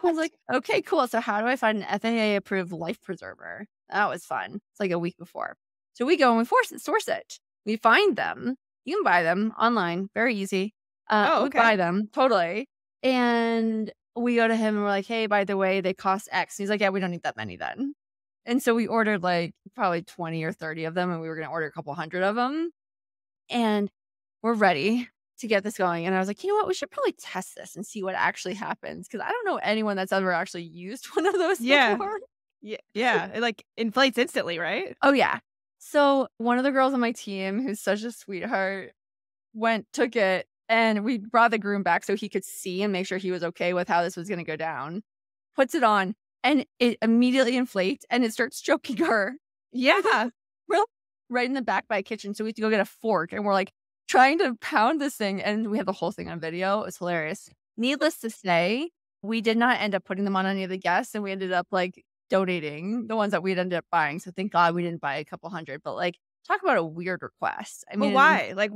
I was what? like, "Okay, cool. So how do I find an FAA approved life preserver?" That was fun. It's like a week before. So we go and we source it. We find them. You can buy them online, very easy. Oh, We okay. buy them totally. And we go to him and we're like, "Hey, by the way, they cost X." He's like, "Yeah, we don't need that many then." And so we ordered like probably 20 or 30 of them and we were going to order a couple hundred of them. And we're ready to get this going. And I was like, you know what? We should probably test this and see what actually happens. Cause I don't know anyone that's ever actually used one of those Yeah. before. Yeah. Yeah. It like inflates instantly, right? Oh, yeah. So one of the girls on my team, who's such a sweetheart, took it, and we brought the groom back so he could see and make sure he was okay with how this was going to go down. Puts it on, and it immediately inflates, and it starts choking her. Yeah. We're right in the back by a kitchen, so we have to go get a fork, and we're like trying to pound this thing, and we have the whole thing on video. It's hilarious. Needless to say, we did not end up putting them on any of the guests, and we ended up like donating the ones that we'd ended up buying. So thank God we didn't buy a couple hundred, but like talk about a weird request. I But mean, why? Like,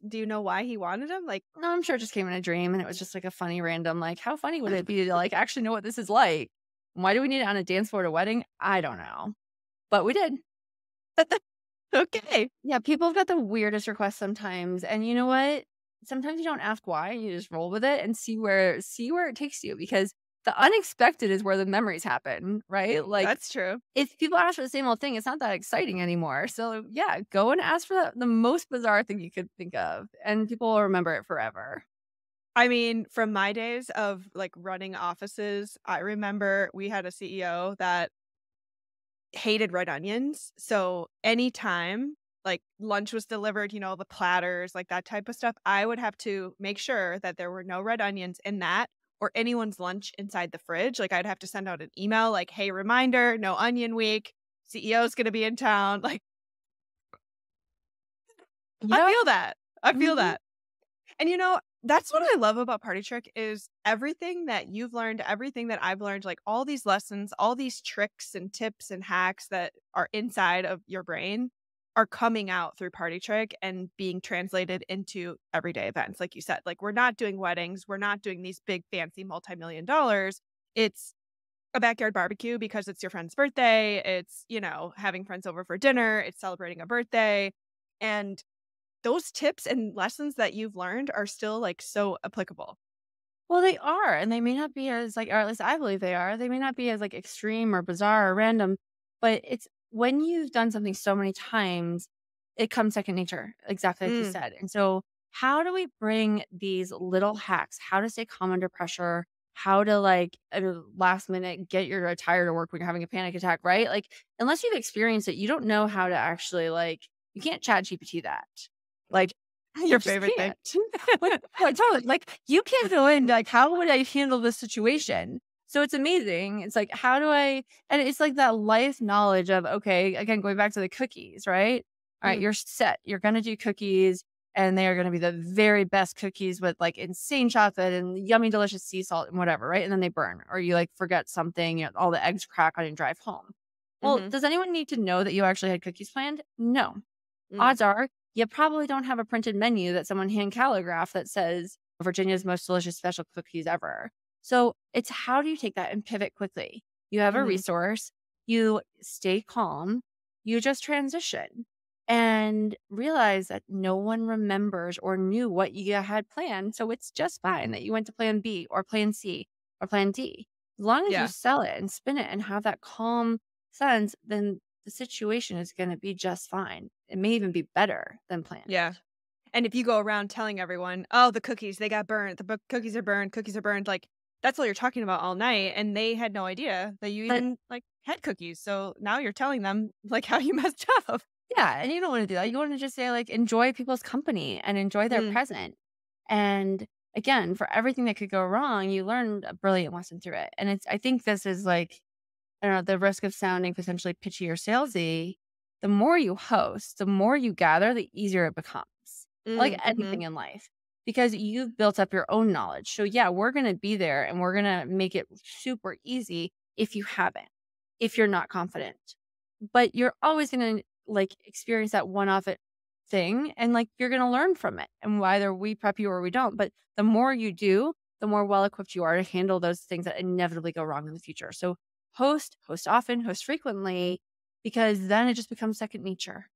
do you know why he wanted him? Like, no, I'm sure it just came in a dream and it was just like a funny random, like, how funny would it be to like actually know what this is like? Why do we need it on a dance floor at a wedding? I don't know. But we did. okay. Yeah, people have got the weirdest requests sometimes. And you know what? Sometimes you don't ask why, you just roll with it and see where it takes you, because the unexpected is where the memories happen, right? Like That's true. if people ask for the same old thing, it's not that exciting anymore. So yeah, go and ask for the most bizarre thing you could think of, and people will remember it forever. I mean, from my days of like running offices, I remember we had a CEO that hated red onions. So anytime like lunch was delivered, the platters, like that type of stuff, I would have to make sure that there were no red onions in that or anyone's lunch inside the fridge. Like I'd have to send out an email like, "Hey, reminder, no onion week. CEO's going to be in town." Like You I know? feel that. I feel Mhm. that. And that's what I love about Party Trick is everything that you've learned, everything that I've learned, like all these lessons, all these tricks and tips and hacks that are inside of your brain are coming out through Party Trick and being translated into everyday events. Like you said, like we're not doing weddings, we're not doing these big fancy multi-million dollars. It's a backyard barbecue because it's your friend's birthday. It's, having friends over for dinner, it's celebrating a birthday. And those tips and lessons that you've learned are still, like, so applicable. Well, they are, and they may not be as like, or at least I believe they are. They may not be as like extreme or bizarre or random, but it's when you've done something so many times, it comes second nature, exactly like you Mm, said. And so, how do we bring these little hacks? How to stay calm under pressure? How to like at a last minute get your attire to work when you're having a panic attack, right? Like, unless you've experienced it, you don't know how to actually like. You can't chat GPT that. Like, you your just favorite thing. can't. Like, no, totally. Like, you can't go in, like, how would I handle this situation? So it's amazing. It's like, how do I, and it's like that life knowledge of, okay, again, going back to the cookies, right? All right, Mm, you're set. You're going to do cookies, and they are going to be the very best cookies with like insane chocolate and yummy, delicious sea salt and whatever, right? And then they burn, or you like forget something, all the eggs crack on your drive home. Well, mhm, does anyone need to know that you actually had cookies planned? No. mm. Odds are you probably don't have a printed menu that someone hand calligraphed that says Virginia's most delicious special cookies ever. So it's how do you take that and pivot quickly? You have a Mhm. resource, you stay calm, you just transition and realize that no one remembers or knew what you had planned. So it's just fine that you went to plan B or plan C or plan D. As long as you Yeah, sell it and spin it and have that calm sense, then the situation is going to be just fine. It may even be better than planned. yeah. And if you go around telling everyone, "Oh, the cookies, they got burnt. Cookies are burned," like, that's all you're talking about all night, and they had no idea that you But even, like, had cookies. So now you're telling them, like, how you messed up. yeah, and you don't want to do that. You want to just say, like, enjoy people's company and enjoy their Mm, present. And again, for everything that could go wrong, you learned a brilliant lesson through it. And I think this is like, I don't know, the risk of sounding potentially pitchy or salesy. The more you host, the more you gather, the easier it becomes. Like anything mhm. in life, because you've built up your own knowledge. So yeah, we're going to be there and we're going to make it super easy if you haven't, if you're not confident. But you're always going to like experience that one-off thing, and like you're going to learn from it. And whether we prep you or we don't, but the more you do, the more well equipped you are to handle those things that inevitably go wrong in the future. So host often, host frequently, because then it just becomes second nature.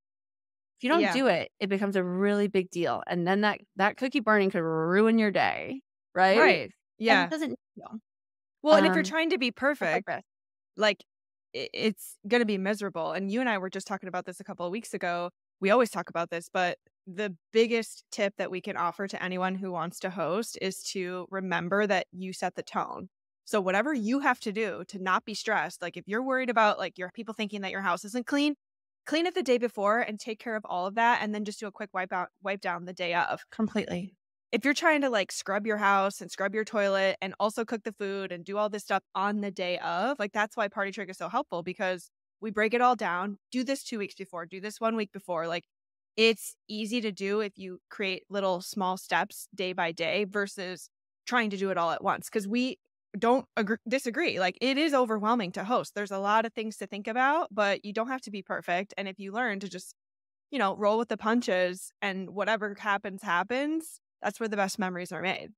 If you don't Yeah, do it, it becomes a really big deal, and then that cookie burning could ruin your day, right? right. And it Yeah. doesn't, you know, Well, and if you're trying to be that's like perfect, this. like, it's gonna be miserable, and you and I were just talking about this a couple of weeks ago. we always talk about this, but the biggest tip that we can offer to anyone who wants to host is to remember that you set the tone. So whatever you have to do to not be stressed, like if you're worried about like your people thinking that your house isn't clean, clean it the day before and take care of all of that and then just do a quick wipe down the day of. Completely. If you're trying to like scrub your house and scrub your toilet and also cook the food and do all this stuff on the day of, like that's why Party Trick is so helpful because we break it all down. Do this 2 weeks before, do this 1 week before. Like it's easy to do if you create little small steps day by day versus trying to do it all at once. Cause we don't disagree. Like it is overwhelming to host. There's a lot of things to think about, but you don't have to be perfect. And if you learn to just, roll with the punches and whatever happens, happens, that's where the best memories are made.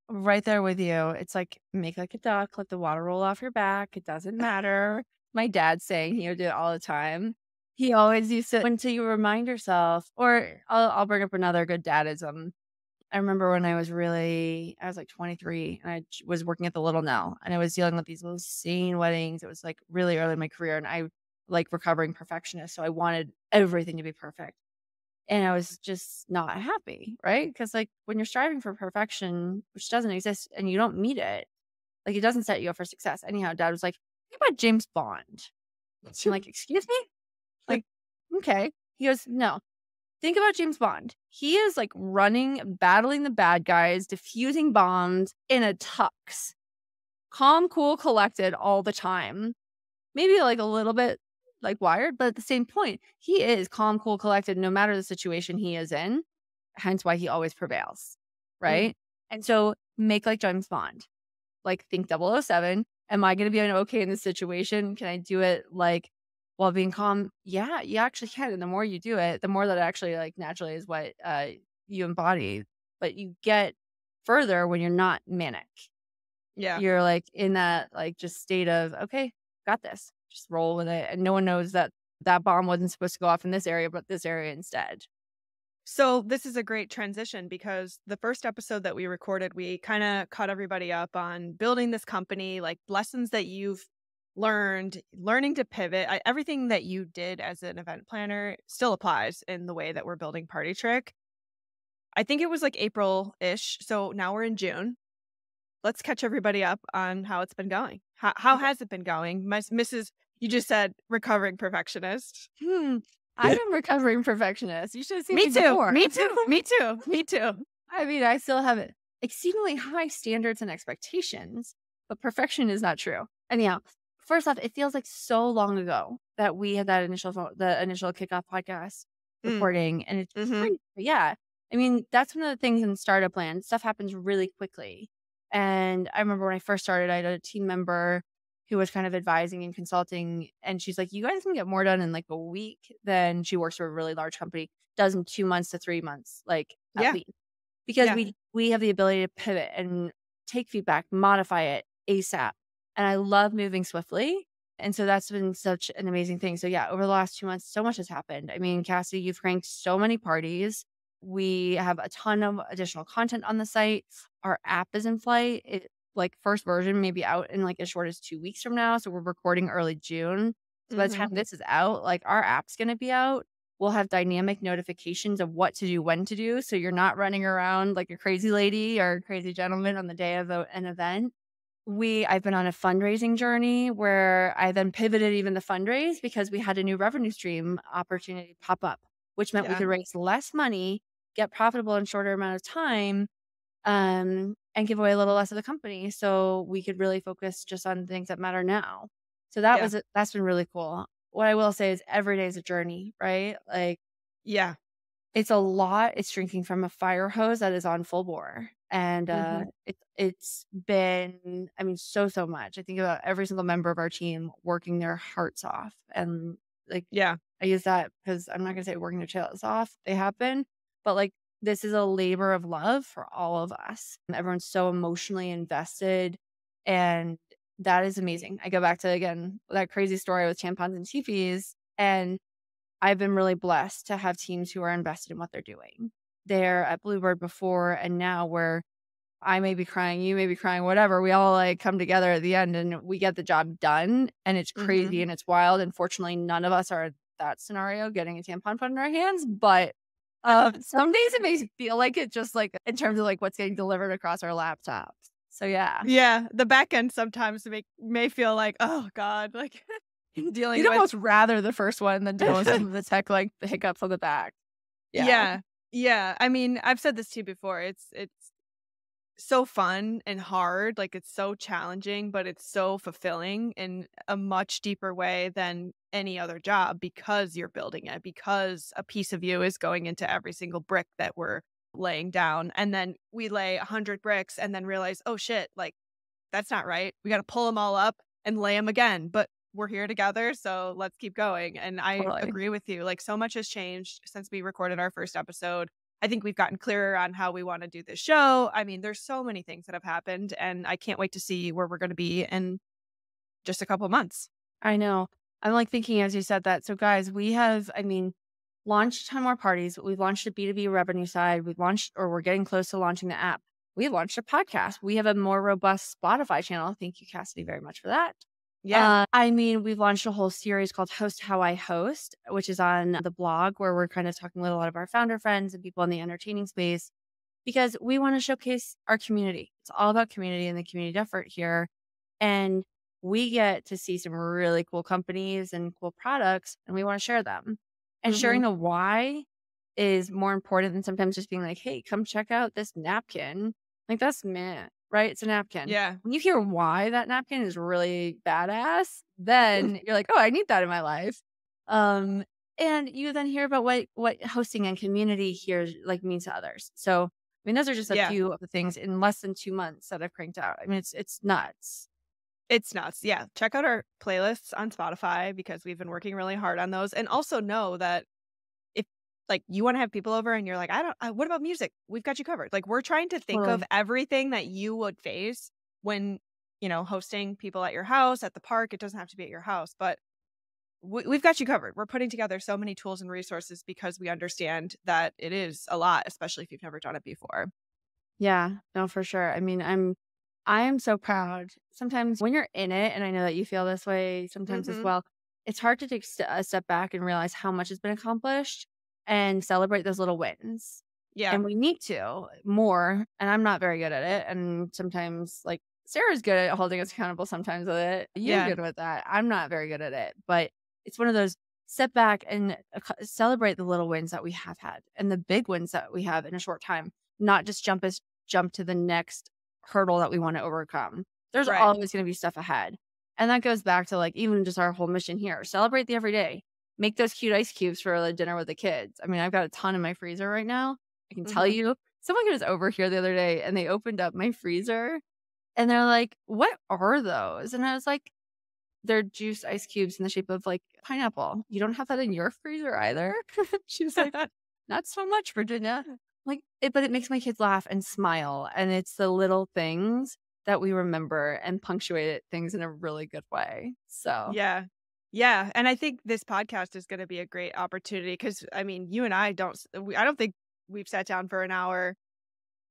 Right there with you. It's like, make like a duck, let the water roll off your back. It doesn't matter. My dad's saying he would do it all the time. He always used to, until you remind yourself, or I'll bring up another good dadism. I remember when I was like 23 and was working at the Little Nell and I was dealing with these insane weddings. It was like really early in my career and I like recovering perfectionist. So I wanted everything to be perfect. And I was just not happy, right? Because like when you're striving for perfection, which doesn't exist and you don't meet it, like it doesn't set you up for success. Anyhow, dad was like, think about James Bond. I'm like, excuse me? Like, okay. He goes, no. Think about James Bond. He is like running, battling the bad guys, diffusing bombs in a tux. Calm, cool, collected all the time. Maybe like a little bit like wired, but at the same point, he is calm, cool, collected no matter the situation he is in. Hence why he always prevails. Mm. Right. And so make like James Bond. Like think 007. Am I going to be okay in this situation? Can I do it like while being calm? Yeah, you actually can. And the more you do it, the more that actually like naturally is what you embody. But you get further when you're not manic. Yeah. You're like in that like just state of, okay, got this. Just roll with it. And no one knows that that bomb wasn't supposed to go off in this area, but this area instead. So this is a great transition because the first episode that we recorded, we kind of caught everybody up on building this company, like lessons that you've learned, learning to pivot. Everything that you did as an event planner still applies in the way that we're building Party Trick. I think it was like April-ish. So now we're in June. Let's catch everybody up on how it's been going. How has it been going? Mrs. You just said recovering perfectionist. I am recovering perfectionist. You should have seen Me me too. before. Me too. Me too. Me too. I mean, I still have exceedingly high standards and expectations, but perfection is not true. Anyhow, first off, it feels like so long ago that we had that the initial kickoff podcast recording, and it's crazy. Yeah, I mean, that's one of the things in startup land. Stuff happens really quickly, and I remember when I first started, I had a team member who was kind of advising and consulting, and she's like, "You guys can get more done in like a week than." She works for a really large company, does in 2 months to 3 months, like at Yeah. least. Because Yeah. we have the ability to pivot and take feedback, modify it ASAP. And I love moving swiftly. And so that's been such an amazing thing. So yeah, over the last 2 months, so much has happened. I mean, Cassie, you've cranked so many parties. We have a ton of additional content on the site. Our app is in flight. Like first version may be out in like as short as 2 weeks from now. So we're recording early June. So by the time this is out, like our app's going to be out. We'll have dynamic notifications of what to do, when to do. So you're not running around like a crazy lady or a crazy gentleman on the day of an event. I've been on a fundraising journey where I then pivoted even the fundraise because we had a new revenue stream opportunity pop up, which meant we could raise less money, get profitable in a shorter amount of time, and give away a little less of the company. So we could really focus just on things that matter now. So that's been really cool. What I will say is every day is a journey, right? Like, Yeah. it's a lot. It's drinking from a fire hose that is on full bore. And it's been, I mean, so much. I think about every single member of our team working their hearts off. And like, Yeah. I use that because I'm not going to say working their tails off. They happen. But like, this is a labor of love for all of us. Everyone's so emotionally invested. And that is amazing. I go back to, again, that crazy story with tampons and teepees. And I've been really blessed to have teams who are invested in what they're doing. They're at Bluebird before and now where I may be crying, you may be crying, whatever. We all like come together at the end and we get the job done. And it's crazy and it's wild. And fortunately, none of us are that scenario, getting a tampon put in our hands. But some days it may feel like it, just like in terms of like what's getting delivered across our laptops. So yeah, Yeah, the back end sometimes may feel like, oh God, like dealing you'd with almost rather the first one than deal with some of the tech like the hiccups on the back. Yeah. yeah. Yeah. I mean, I've said this to you before. It's so fun and hard. Like it's so challenging, but it's so fulfilling in a much deeper way than any other job because you're building it, because a piece of you is going into every single brick that we're laying down. And then we lay 100 bricks and then realize, oh shit, like that's not right. We got to pull them all up and lay them again. But we're here together, so let's keep going. And I Totally. agree with you. Like so much has changed since we recorded our first episode. I think we've gotten clearer on how we want to do this show. I mean, there's so many things that have happened, and I can't wait to see where we're going to be in just a couple months. I know. I'm like thinking as you said that. So guys, we have, I mean, launched a ton more parties. We've launched a B2B revenue side. We've launched, or we're getting close to launching the app. We launched a podcast. We have a more robust Spotify channel. Thank you, Cassidy, very much for that. Yeah. I mean, we've launched a whole series called Host How I Host, which is on the blog where we're kind of talking with a lot of our founder friends and people in the entertaining space because we want to showcase our community. It's all about community and the community effort here. And we get to see some really cool companies and cool products, and we want to share them. And sharing Mhm. the why is more important than sometimes just being like, hey, come check out this napkin. Like, that's meh, right? It's a napkin. Yeah. When you hear why that napkin is really badass, then you're like, oh, I need that in my life. And you then hear about what hosting and community here like means to others. So, I mean, those are just a Yeah. few of the things in less than 2 months that I've cranked out. I mean, it's nuts. It's nuts. Yeah. Check out our playlists on Spotify because we've been working really hard on those. And also know that if like you want to have people over and you're like, what about music? We've got you covered. Like we're trying to think of Totally. everything that you would face when, hosting people at your house, at the park. It doesn't have to be at your house, but we've got you covered. We're putting together so many tools and resources because we understand that it is a lot, especially if you've never done it before. Yeah, no, for sure. I mean, I am so proud. Sometimes when you're in it, and I know that you feel this way sometimes as Hmm. well, it's hard to take a step back and realize how much has been accomplished and celebrate those little wins. Yeah. And we need to more. And I'm not very good at it. And sometimes, like, Sarah's good at holding us accountable sometimes with it. You're Yeah. good with that. I'm not very good at it. But it's one of those step back and celebrate the little wins that we have had and the big wins that we have in a short time, not just jump to the next hurdle that we want to overcome. There's Right. always going to be stuff ahead. And that goes back to like even just our whole mission here. Celebrate the everyday. Make those cute ice cubes for the dinner with the kids. I mean, I've got a ton in my freezer right now. I can tell Hmm. you, someone was over here the other day and they opened up my freezer and they're like, "What are those?" And I was like, "They're juice ice cubes in the shape of like pineapple. You don't have that in your freezer either." She was like, "Not so much, Virginia." Like, but it makes my kids laugh and smile. And it's the little things that we remember and punctuate it things in a really good way. So, Yeah. Yeah. And I think this podcast is going to be a great opportunity because, I mean, you and I I don't think we've sat down for an hour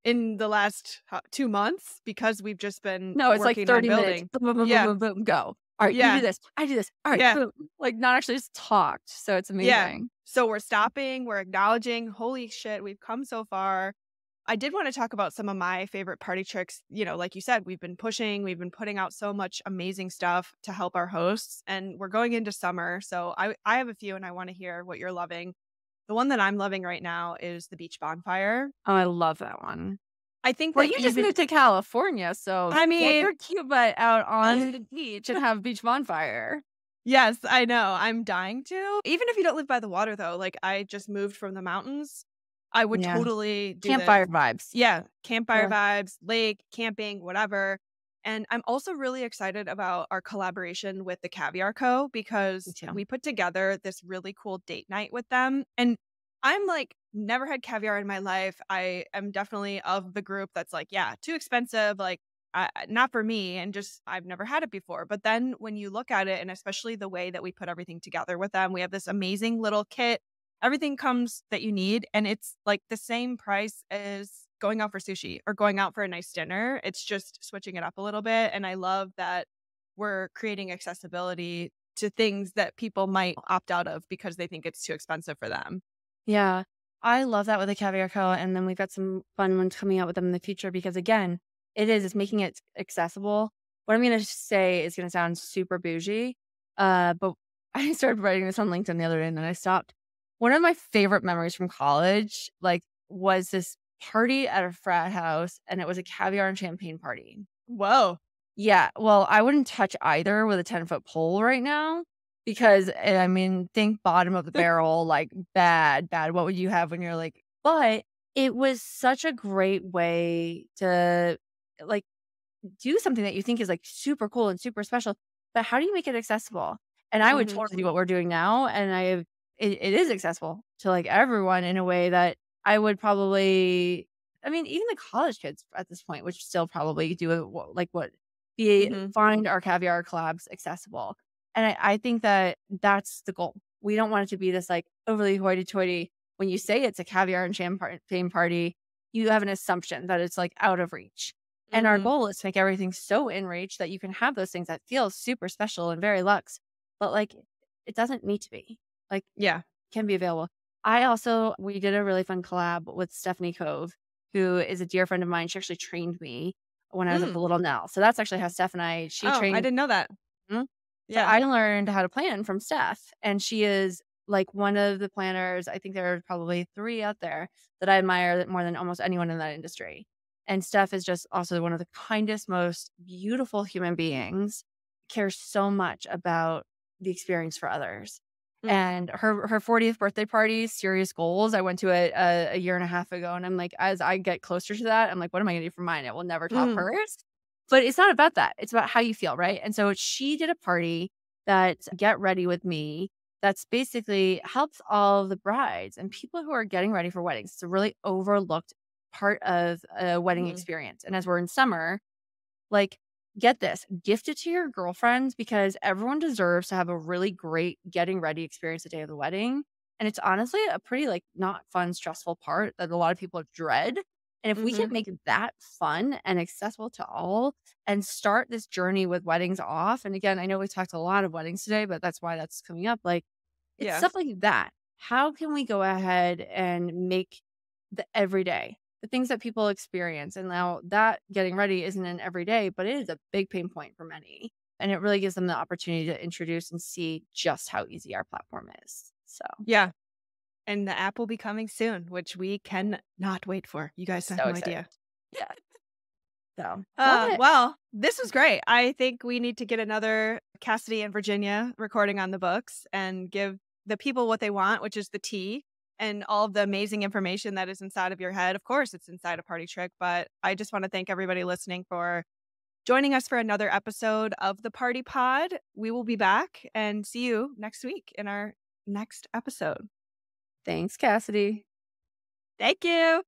in the last 2 months because we've just been no, it's like working on 30 minutes. building. Boom, boom, boom, boom, Yeah. boom, boom, go. All right, you do Yeah. this. I do this. All right, Yeah. boom. Like, not actually just talked. So it's Yeah. amazing. So we're stopping, we're acknowledging, holy shit, we've come so far. I did want to talk about some of my favorite party tricks. Like you said, we've been putting out so much amazing stuff to help our hosts, and we're going into summer. So I have a few and I want to hear what you're loving. The one that I'm loving right now is the beach bonfire. Oh, I love that one. I think Well, that you just moved to California, so I get mean, your cute butt out on the beach and have beach bonfire. yes, I know. I'm dying to. Even if you don't live by the water though, like I just moved from the mountains, I would Yeah. totally do this. Campfire vibes. Yeah, campfire Yeah. vibes, lake, camping, whatever. And I'm also really excited about our collaboration with the Caviar Co. Me because too. we put together this really cool date night with them. And I'm like, never had caviar in my life. I am definitely of the group that's like, yeah, too expensive. Like, not for me. And just, I've never had it before. But then when you look at it, and especially the way that we put everything together with them, we have this amazing little kit. Everything comes that you need, and it's like the same price as going out for sushi or going out for a nice dinner. It's just switching it up a little bit. And I love that we're creating accessibility to things that people might opt out of because they think it's too expensive for them. Yeah. I love that with the Caviar Co. And then we've got some fun ones coming out with them in the future because, again, it's making it accessible. What I'm going to say is going to sound super bougie, but I started writing this on LinkedIn the other day and then I stopped. One of my favorite memories from college, like, was this party at a frat house, and it was a caviar and champagne party. Whoa. Yeah, well, I wouldn't touch either with a 10-foot pole right now because, I mean, think bottom of the barrel, like, bad, bad. What would you have when you're like, but it was such a great way to, like, do something that you think is, like, super cool and super special, but how do you make it accessible? And I would Mhm. totally do what we're doing now, and it is accessible to, like, everyone in a way that I would probably, I mean, even the college kids at this point, which still probably do it, like, what be Mhm. find our caviar collabs accessible. And I think that that's the goal. We don't want it to be this, like, overly hoity-toity. When you say it's a caviar and champagne party, you have an assumption that it's, like, out of reach. And our Mhm. goal is to make everything so in reach that you can have those things that feel super special and very luxe, but, like, it doesn't need to be. Like, Yeah. can be available. I also we did a really fun collab with Stephanie Cove, who is a dear friend of mine. She actually trained me when I was at the Mm. Little Nell. So that's actually how Steph and she Oh, I trained. didn't know that. Mhm. So Yeah. I learned how to plan from Steph, and she is, like, one of the planners. I think there are probably 3 out there that I admire more than almost anyone in that industry. And Steph is just also one of the kindest, most beautiful human beings, cares so much about the experience for others. Mm. And her 40th birthday party, serious goals. I went to it a year and a half ago, and I'm like, as I get closer to that, I'm like, what am I gonna do for mine? It will never top Mhm. hers. But it's not about that. It's about how you feel, right? And so she did a party that Get Ready With Me that's basically helps all the brides and people who are getting ready for weddings. It's a really overlooked part of a wedding Mhm. experience. And as we're in summer, like, get this, gift it to your girlfriends because everyone deserves to have a really great getting ready experience the day of the wedding. And it's honestly a pretty, like, not fun, stressful part that a lot of people dread. And if we can Mhm. make that fun and accessible to all and start this journey with weddings off. And again, I know we talked a lot of weddings today, but that's why that's coming up. Like, it's Yes. stuff like that. How can we go ahead and make the everyday, the things that people experience? And now that getting ready isn't an everyday, but it is a big pain point for many. And it really gives them the opportunity to introduce and see just how easy our platform is. So, Yeah. And the app will be coming soon, which we can not wait for. You guys have so no excited. idea. Yeah. So, love it. Well, this was great. I think we need to get another Cassidy and Virginia recording on the books and give the people what they want, which is the tea and all of the amazing information that is inside of your head. Of course, it's inside a party trick, but I just want to thank everybody listening for joining us for another episode of the Party Pod. We will be back and see you next week in our next episode. Thanks, Cassidy. Thank you.